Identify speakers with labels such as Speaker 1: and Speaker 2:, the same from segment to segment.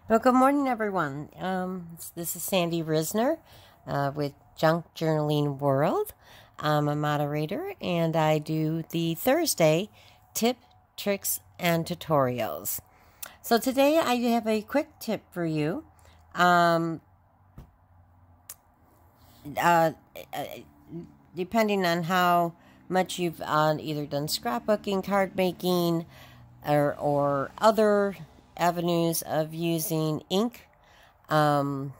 Speaker 1: Well, good morning, everyone. This is Sandy Risner with Junk Journaling World. I'm a moderator, and I do the Thursday tip, tricks, and tutorials. So today I have a quick tip for you. Depending on how much you've either done scrapbooking, card making, or other avenues of using ink on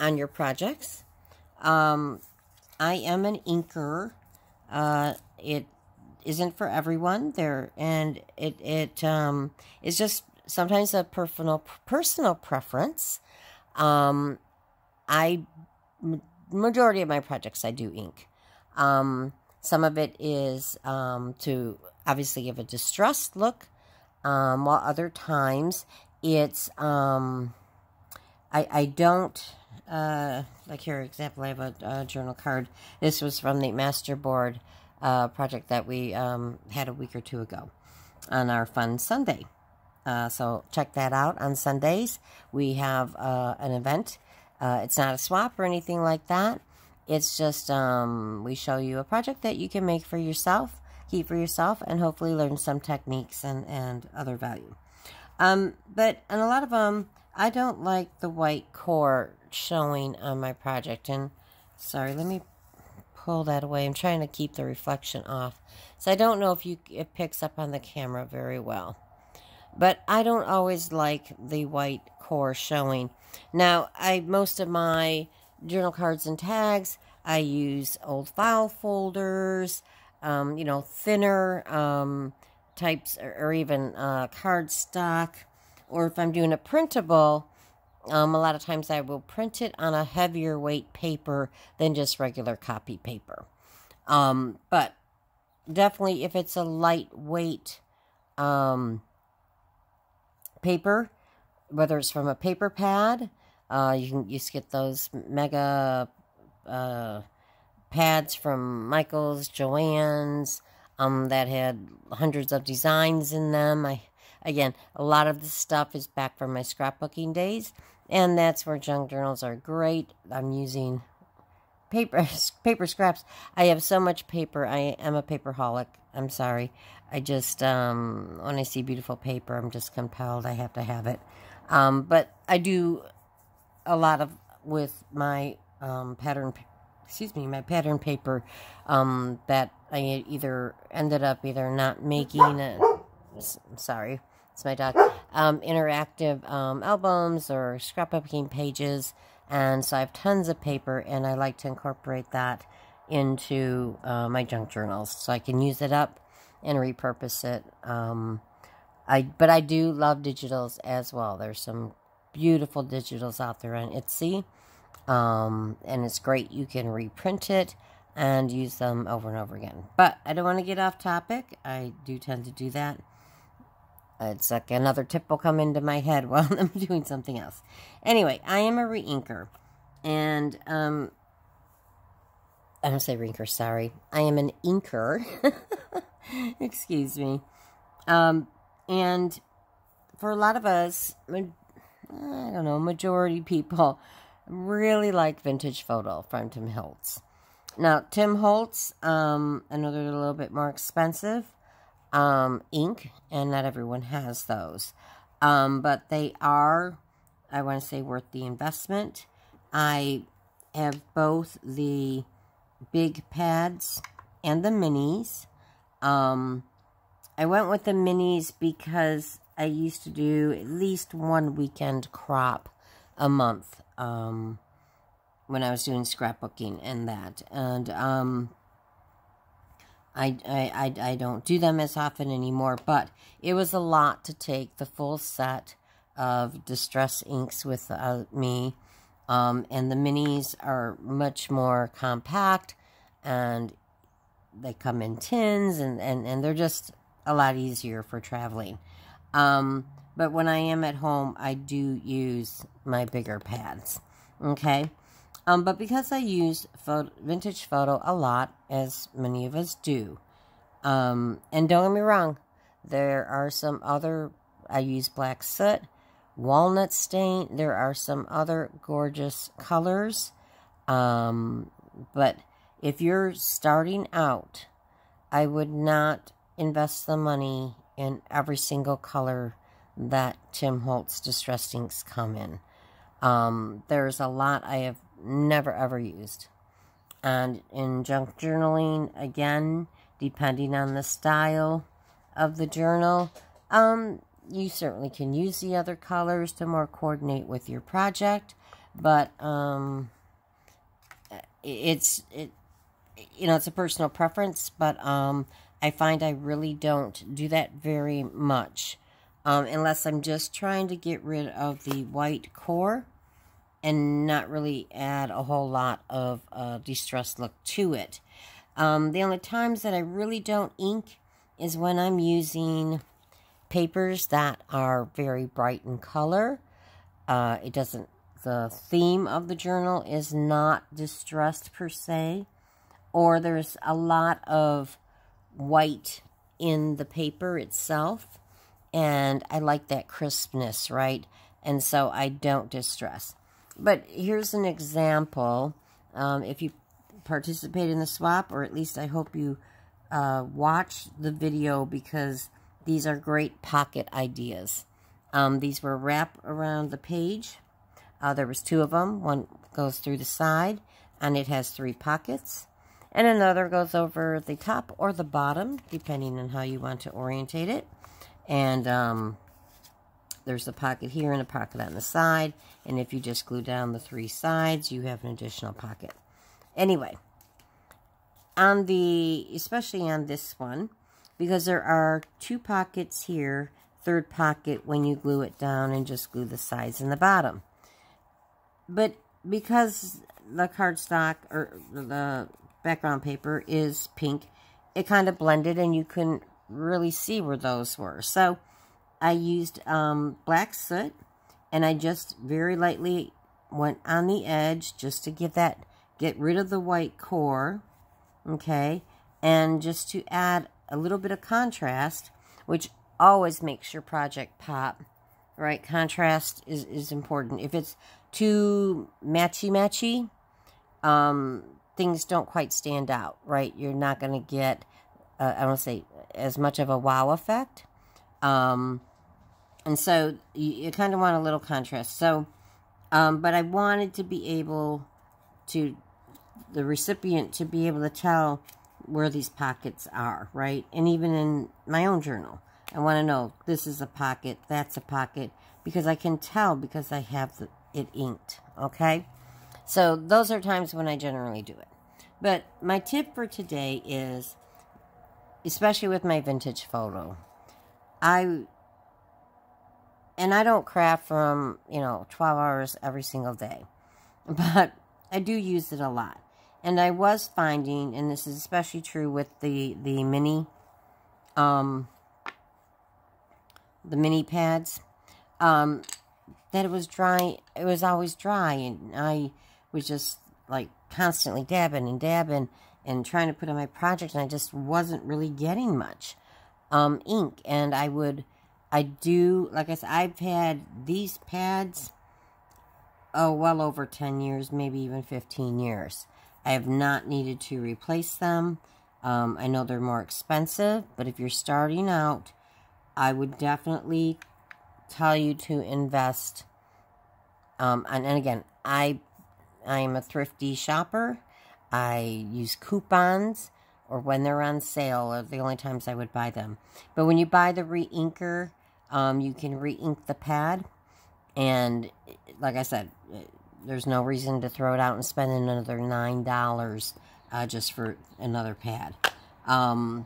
Speaker 1: your projects. I am an inker. It isn't for everyone it is just sometimes a personal preference. Majority of my projects I do ink. Some of it is to obviously give a distressed look, while other times it's I don't like here example I have a journal card. This was from the masterboard project that we had a week or two ago on our fun Sunday. So check that out. On Sundays we have an event. It's not a swap or anything like that. It's just we show you a project that you can make for yourself, keep for yourself, and hopefully learn some techniques and other value. But on a lot of them, I don't like the white core showing on my project. And sorry, let me pull that away. I'm trying to keep the reflection off. So I don't know if it picks up on the camera very well. But I don't always like the white core showing. Now, most of my journal cards and tags, I use old file folders, thinner types, or even cardstock. Or if I'm doing a printable, a lot of times I will print it on a heavier weight paper than just regular copy paper. But definitely if it's a lightweight paper, whether it's from a paper pad, you can just get those mega pads from Michael's, Joann's, that had hundreds of designs in them. Again, a lot of this stuff is back from my scrapbooking days, and that's where junk journals are great. I'm using paper scraps. I have so much paper. I am a paperholic. I'm sorry. I just, when I see beautiful paper, I'm just compelled. I have to have it. But I do a lot with my pattern paper that I either ended up not making. Sorry, it's my dog. Interactive albums or scrapbooking pages, and so I have tons of paper, and I like to incorporate that into my junk journals so I can use it up and repurpose it. But I do love digitals as well. There's some beautiful digitals out there on Etsy, and it's great. You can reprint it and use them over and over again. But I don't want to get off topic. I do tend to do that. It's like another tip will come into my head while I'm doing something else. Anyway, I am a re-inker. And, I don't say re-inker, sorry. I am an inker. Excuse me. And for a lot of us, I don't know, majority people really like vintage photo from Tim Holtz. Now, Tim Holtz, I know they're a little bit more expensive. Ink, and not everyone has those. But they are, I want to say, worth the investment. I have both the big pads and the minis. I went with the minis because I used to do at least one weekend crop a month, when I was doing scrapbooking and that. And, I don't do them as often anymore, but it was a lot to take the full set of distress inks with me, and the minis are much more compact, and they come in tins, and they're just a lot easier for traveling. But when I am at home, I do use my bigger pads, okay? But because I use vintage photo a lot, as many of us do, and don't get me wrong, there are some other, I use black soot, walnut stain. There are some other gorgeous colors. But if you're starting out, I would not invest the money in every single color that Tim Holtz Distress Inks come in. There's a lot I have never ever used. And in junk journaling, again, depending on the style of the journal, you certainly can use the other colors to more coordinate with your project, but it's a personal preference, but I find I really don't do that very much, unless I'm just trying to get rid of the white core and not really add a whole lot of distressed look to it. The only times that I really don't ink is when I'm using papers that are very bright in color. The theme of the journal is not distressed per se, or there's a lot of white in the paper itself, and I like that crispness, right? And so I don't distress. But here's an example. If you participate in the swap, or at least I hope you watch the video, because these are great pocket ideas. These were wrapped around the page. There was 2 of them. One goes through the side, and it has 3 pockets. And another goes over the top or the bottom, depending on how you want to orientate it. And there's a pocket here and a pocket on the side. And if you just glue down the 3 sides, you have an additional pocket. Anyway, especially on this one, because there are 2 pockets here, 3rd pocket when you glue it down and just glue the sides and the bottom. But because the cardstock or the background paper is pink, it kind of blended and you couldn't really see where those were. So I used black soot, and I just very lightly went on the edge just to get rid of the white core, okay, and just to add a little bit of contrast, which always makes your project pop, right? Contrast is important. If it's too matchy-matchy, things don't quite stand out, right? You're not going to get, I don't say, as much of a wow effect. And so you kind of want a little contrast. So, but I wanted to be able to, the recipient to be able to tell where these pockets are, right? And even in my own journal, I want to know this is a pocket, that's a pocket, because I can tell because I have it inked, okay? So those are times when I generally do it. But my tip for today is, especially with my vintage photo, I don't craft from, 12 hours every single day, but I do use it a lot. And I was finding, and this is especially true with the mini pads, that it was dry. It was always dry, and I was just like constantly dabbing and trying to put on my project, and I just wasn't really getting much ink. And like I said, I've had these pads, well over 10 years, maybe even 15 years. I have not needed to replace them. I know they're more expensive, but if you're starting out, I would definitely tell you to invest. And again, I am a thrifty shopper. I use coupons, or when they're on sale are the only times I would buy them. But when you buy the re-inker, you can re-ink the pad. And like I said, there's no reason to throw it out and spend another $9 just for another pad. And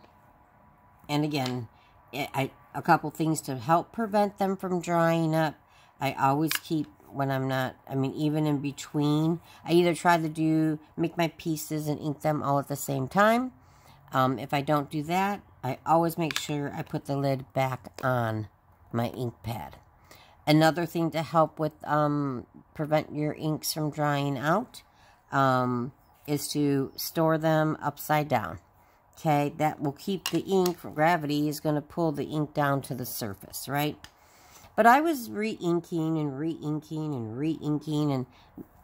Speaker 1: again, a couple things to help prevent them from drying up. I always keep, when I'm not, even in between, I either try to make my pieces and ink them all at the same time. If I don't do that, I always make sure I put the lid back on my ink pad. Another thing to help with prevent your inks from drying out is to store them upside down. Okay, that will keep the ink, gravity is going to pull the ink down to the surface, right? But I was re-inking and re-inking and re-inking, and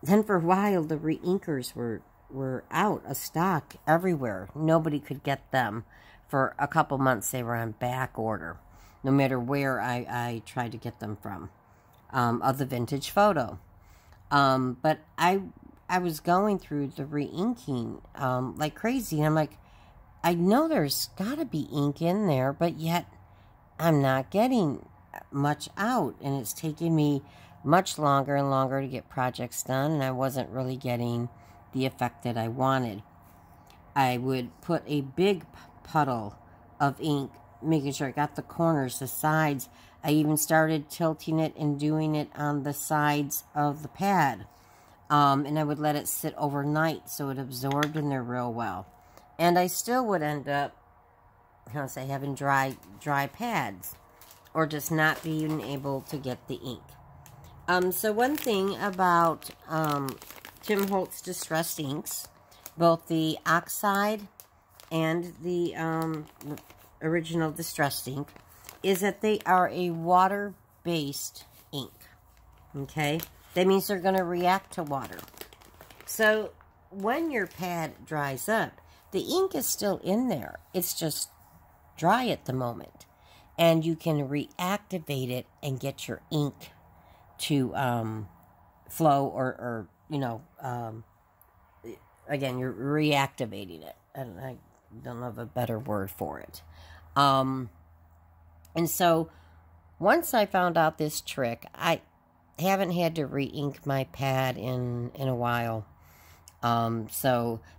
Speaker 1: then for a while the re-inkers were out of stock everywhere. Nobody could get them. For a couple months they were on back order, no matter where I tried to get them from, of the vintage photo. But I was going through the re-inking like crazy, and I'm like, I know there's got to be ink in there, but yet I'm not getting much out, and it's taking me much longer and longer to get projects done, and I wasn't really getting the effect that I wanted. I would put a big puddle of ink, making sure I got the corners, the sides. I even started tilting it and doing it on the sides of the pad. And I would let it sit overnight so it absorbed in there real well. And I still would end up, having dry pads, or just not being able to get the ink. So one thing about Tim Holtz Distressed Inks, both the Oxide and the original Distressed Ink, is that they are a water-based ink. Okay? That means they're going to react to water. So when your pad dries up, the ink is still in there. It's just dry at the moment. And you can reactivate it and get your ink to flow, or again, you're reactivating it. And I don't have a better word for it. And so once I found out this trick, I haven't had to re-ink my pad in a while. But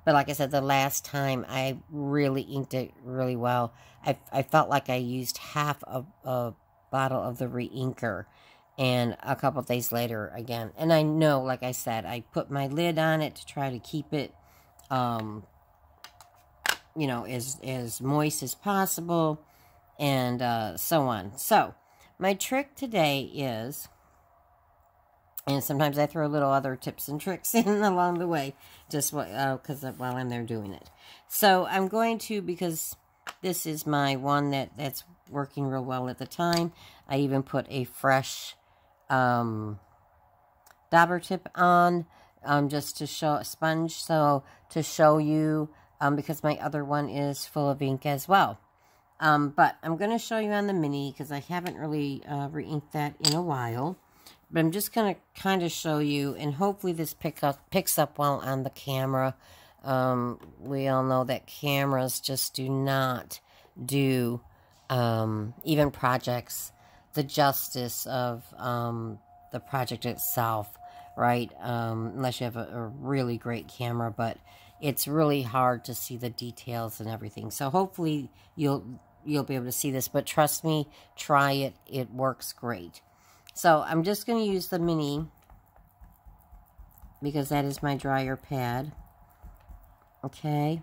Speaker 1: like I said, the last time I really inked it really well, I felt like I used half a bottle of the re-inker, and a couple of days later again. And I know, like I said, I put my lid on it to try to keep it, as moist as possible, and so on. So my trick today is, and sometimes I throw little other tips and tricks in along the way, just because while I'm there doing it. So I'm going to, because this is my one that's working real well at the time, I even put a fresh dauber tip on, just to show a sponge, so to show you, because my other one is full of ink as well. But I'm going to show you on the mini, because I haven't really re-inked that in a while. But I'm just going to kind of show you, and hopefully this picks up well on the camera. We all know that cameras just do not do, even projects, the justice of the project itself, right? Unless you have a really great camera, but it's really hard to see the details and everything. So hopefully you'll be able to see this, but trust me, try it. It works great. So I'm just going to use the mini, because that is my dryer pad. Okay.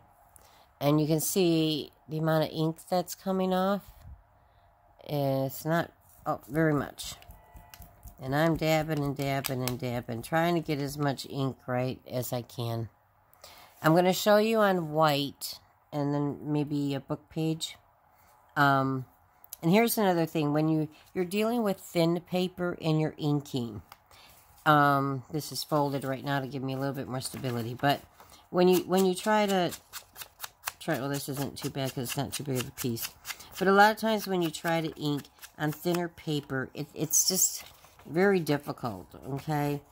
Speaker 1: And you can see the amount of ink that's coming off. It's not very much. And I'm dabbing and dabbing and dabbing, trying to get as much ink right as I can. I'm going to show you on white, and then maybe a book page. And here's another thing. When you're dealing with thin paper and you're inking, this is folded right now to give me a little bit more stability. But when you try, well, this isn't too bad because it's not too big of a piece. But a lot of times when you try to ink on thinner paper, it's just very difficult, okay?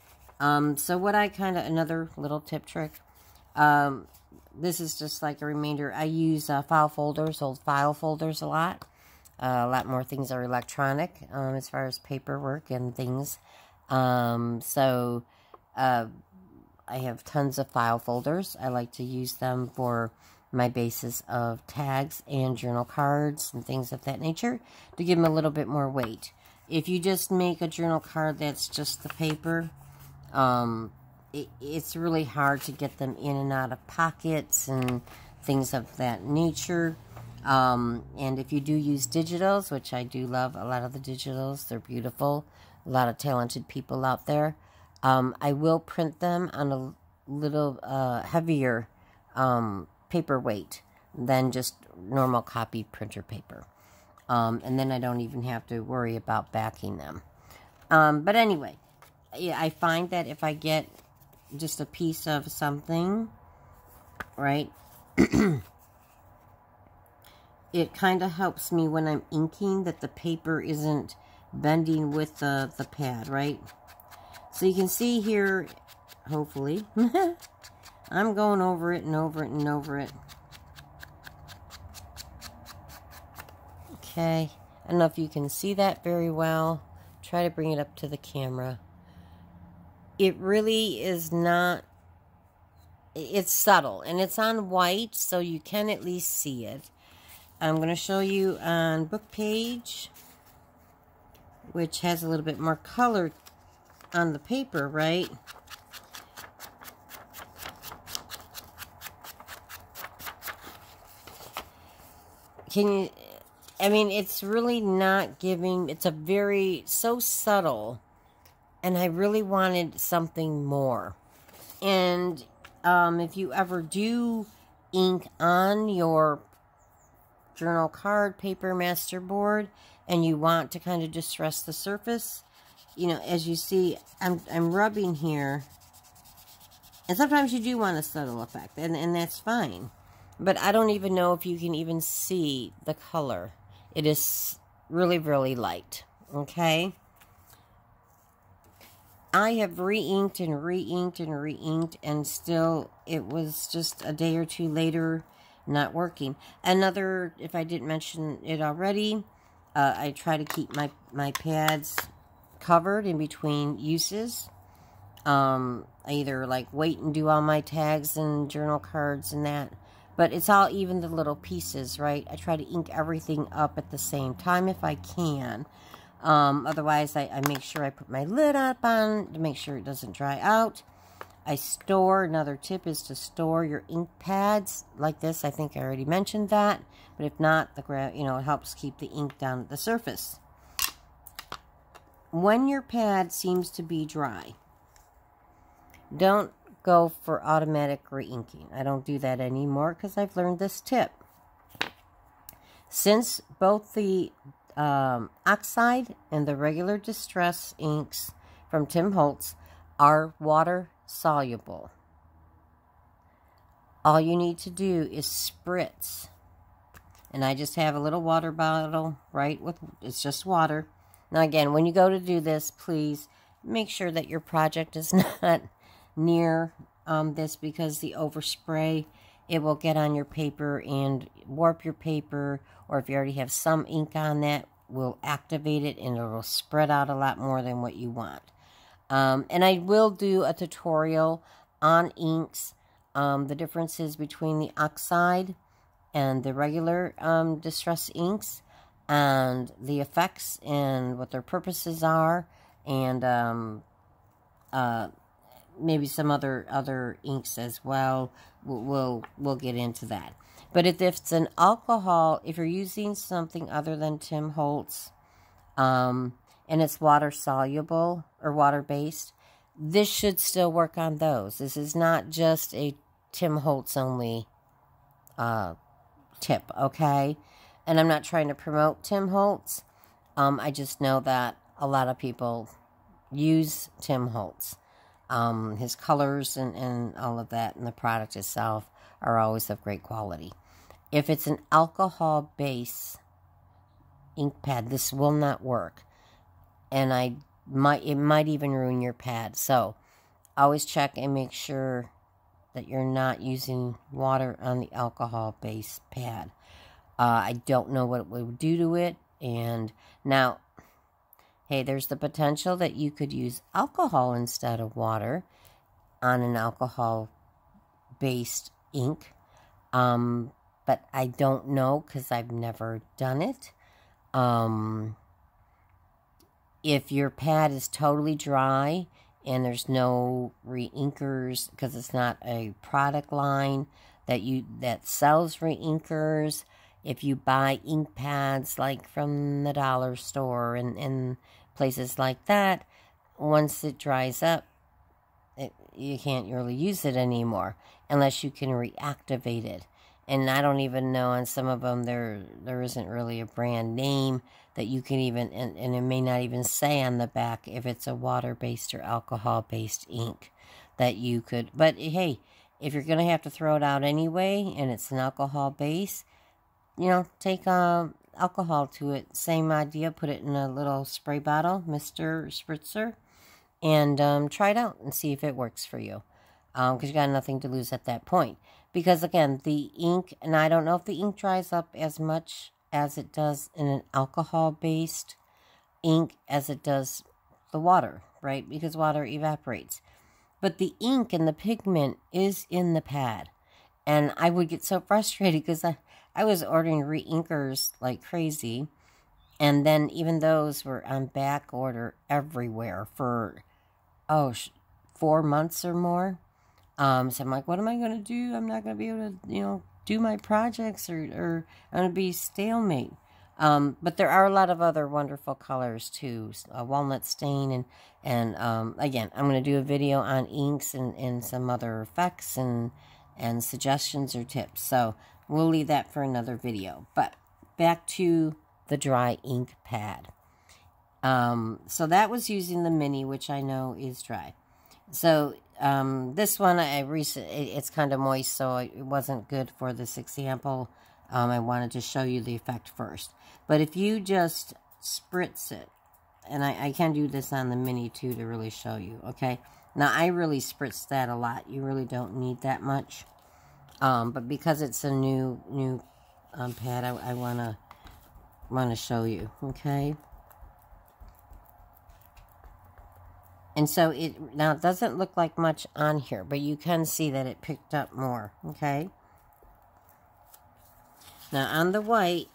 Speaker 1: So what another little tip trick, this is just like a reminder. I use file folders, old file folders a lot more things are electronic as far as paperwork and things. So I have tons of file folders. I like to use them for my basis of tags and journal cards and things of that nature to give them a little bit more weight. If you just make a journal card that's just the paper, it's really hard to get them in and out of pockets and things of that nature. And if you do use digitals, which I do love a lot of the digitals, they're beautiful, a lot of talented people out there, I will print them on a little heavier paper weight than just normal copy printer paper. And then I don't even have to worry about backing them. But anyway, yeah, I find that if I get just a piece of something, right, it kind of helps me when I'm inking that the paper isn't bending with the pad, right? So you can see here, hopefully, I'm going over it and over it and over it. Okay, I don't know if you can see that very well. Try to bring it up to the camera. It really is not, it's subtle, and it's on white, so you can at least see it. I'm going to show you on book page, which has a little bit more color on the paper, right? Can you, I mean, it's really not giving, it's a very, so subtle, and I really wanted something more. And if you ever do ink on your journal card, paper, masterboard, and you want to kind of distress the surface, you know, as you see, I'm rubbing here, and sometimes you do want a subtle effect, and that's fine. But I don't even know if you can even see the color. It is really, really light, okay? I have re-inked and re-inked and re-inked, and still it was just a day or two later not working. Another, if I didn't mention it already, I try to keep my pads covered in between uses. I either like wait and do all my tags and journal cards and that, but it's all even the little pieces, right? I try to ink everything up at the same time if I can. Otherwise, I make sure I put my lid up on to make sure it doesn't dry out. I store, another tip is to store your ink pads like this. I think I already mentioned that, but if not, you know, it helps keep the ink down at the surface. When your pad seems to be dry, don't go for automatic re-inking. I don't do that anymore because I've learned this tip. Since both the oxide and the regular distress inks from Tim Holtz are water soluble, all you need to do is spritz. And I just have a little water bottle, right, with, it's just water. Now again, when you go to do this, please make sure that your project is not near this, because the overspray, it will get on your paper and warp your paper, or if you already have some ink on that, will activate it and it will spread out a lot more than what you want. And I will do a tutorial on inks, the differences between the oxide and the regular distress inks, and the effects and what their purposes are, and maybe some other inks as well. We'll get into that. But if it's an alcohol, if you're using something other than Tim Holtz, and it's water soluble or water based, this should still work on those. This is not just a Tim Holtz only tip, okay? And I'm not trying to promote Tim Holtz. I just know that a lot of people use Tim Holtz. His colors and all of that, and the product itself are always of great quality. If it's an alcohol base ink pad, this will not work, and it might even ruin your pad. So always check and make sure that you're not using water on the alcohol base pad. I don't know what it would do to it, and now, hey, there's the potential that you could use alcohol instead of water on an alcohol-based ink. But I don't know because I've never done it. If your pad is totally dry and there's no re-inkers, because it's not a product line that sells re-inkers, if you buy ink pads like from the dollar store and places like that, once it dries up, you can't really use it anymore unless you can reactivate it. And I don't even know, on some of them there isn't really a brand name that you can even, and it may not even say on the back if it's a water-based or alcohol-based ink that you could. But hey, if you're going to have to throw it out anyway, and it's an alcohol base, you know, take alcohol to it. Same idea, put it in a little spray bottle, Mr. Spritzer, and try it out and see if it works for you. Because you got nothing to lose at that point. Because again, the ink, and I don't know if the ink dries up as much as it does in an alcohol-based ink as it does the water, right? Because water evaporates. But the ink and the pigment is in the pad. And I would get so frustrated because I was ordering re-inkers like crazy. And then even those were on back order everywhere for, 4 months or more. So I'm like, what am I going to do? I'm not going to be able to, you know, do my projects, or I'm going to be stalemate. But there are a lot of other wonderful colors too. Walnut stain, and again, I'm going to do a video on inks and some other effects and suggestions or tips. So we'll leave that for another video. But back to the dry ink pad. So that was using the mini, which I know is dry. So this one, it's kind of moist, so it wasn't good for this example. I wanted to show you the effect first. But if you just spritz it, and I can do this on the mini too to really show you, okay? Now, I really spritz that a lot. You really don't need that much. But because it's a new pad, I want to show you, okay? And so it doesn't look like much on here, but you can see that it picked up more, okay? Now on the white,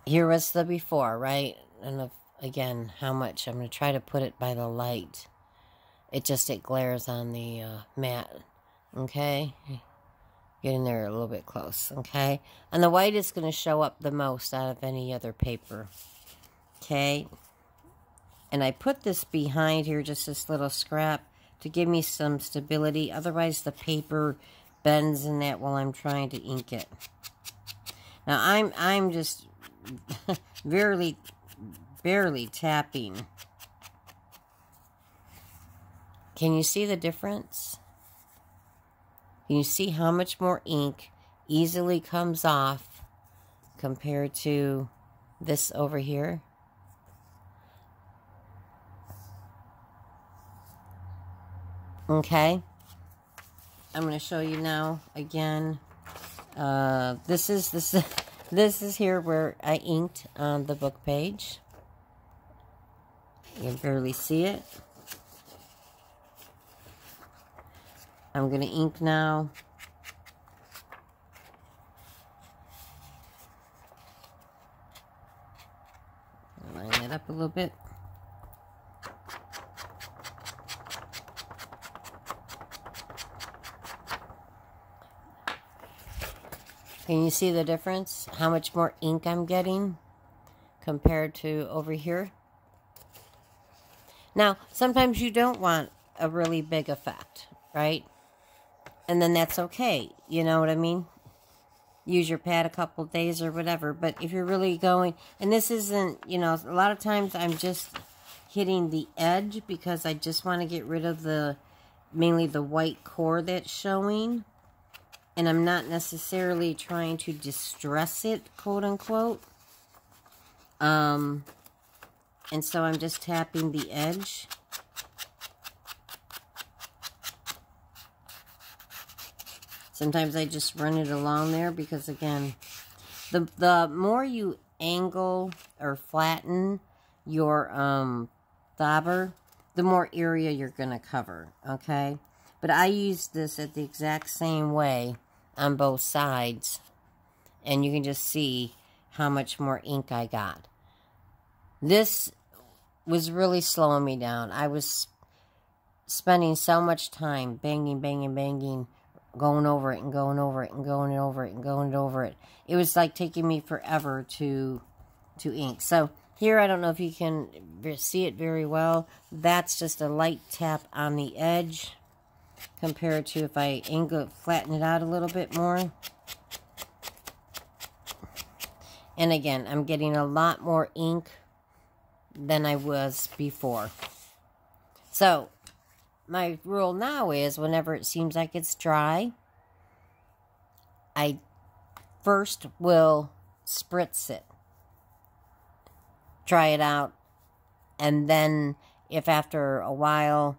Speaker 1: here was the before, right? And again, how much? I'm going to try to put it by the light. It glares on the mat, okay? Getting there a little bit close, okay? And the white is going to show up the most out of any other paper, okay? And I put this behind here, just this little scrap, to give me some stability. Otherwise, the paper bends in that while I'm trying to ink it. Now, I'm just barely tapping. Can you see the difference? Can you see how much more ink easily comes off compared to this over here? Okay, I'm going to show you now again. This is here where I inked on the book page. You can barely see it. I'm going to ink now. Line that up a little bit. Can you see the difference? How much more ink I'm getting compared to over here? Now, sometimes you don't want a really big effect, right? And then that's okay. You know what I mean? Use your pad a couple days or whatever. But if you're really going, and this isn't, you know, a lot of times I'm just hitting the edge because I just want to get rid of mainly the white core that's showing. And I'm not necessarily trying to distress it, quote unquote. And so I'm just tapping the edge. Sometimes I just run it along there because, again, the more you angle or flatten your dauber, the more area you're going to cover, okay? But I used this at the exact same way on both sides, and you can just see how much more ink I got. This was really slowing me down. I was spending so much time banging, going over it and going over it and going over it and going over it. It was like taking me forever to ink. So here, I don't know if you can see it very well. That's just a light tap on the edge. compared to if I angle, flatten it out a little bit more. And again, I'm getting a lot more ink than I was before. So, my rule now is whenever it seems like it's dry, I first will spritz it, try it out, and then if after a while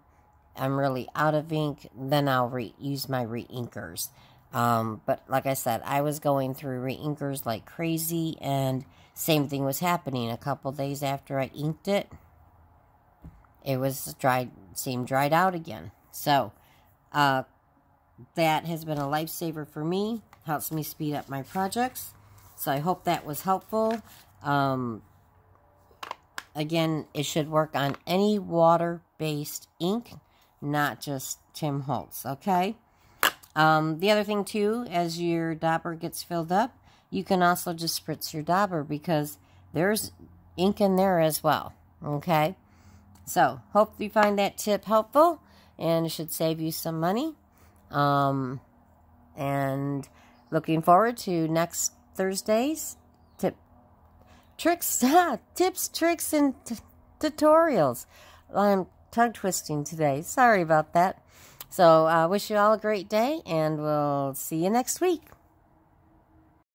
Speaker 1: I'm really out of ink, then I'll use my re-inkers. But like I said, I was going through re-inkers like crazy, and same thing was happening. A couple days after I inked it, it was seemed dried out again. So, that has been a lifesaver for me. Helps me speed up my projects. So I hope that was helpful. Again, it should work on any water-based ink, not just Tim Holtz, okay? The other thing, too, as your dauber gets filled up, you can also just spritz your dauber because there's ink in there as well, okay? So, hope you find that tip helpful, and it should save you some money. And looking forward to next Thursday's tips, tricks, and tutorials. I'm tongue twisting today. Sorry about that. So, wish you all a great day, and we'll see you next week.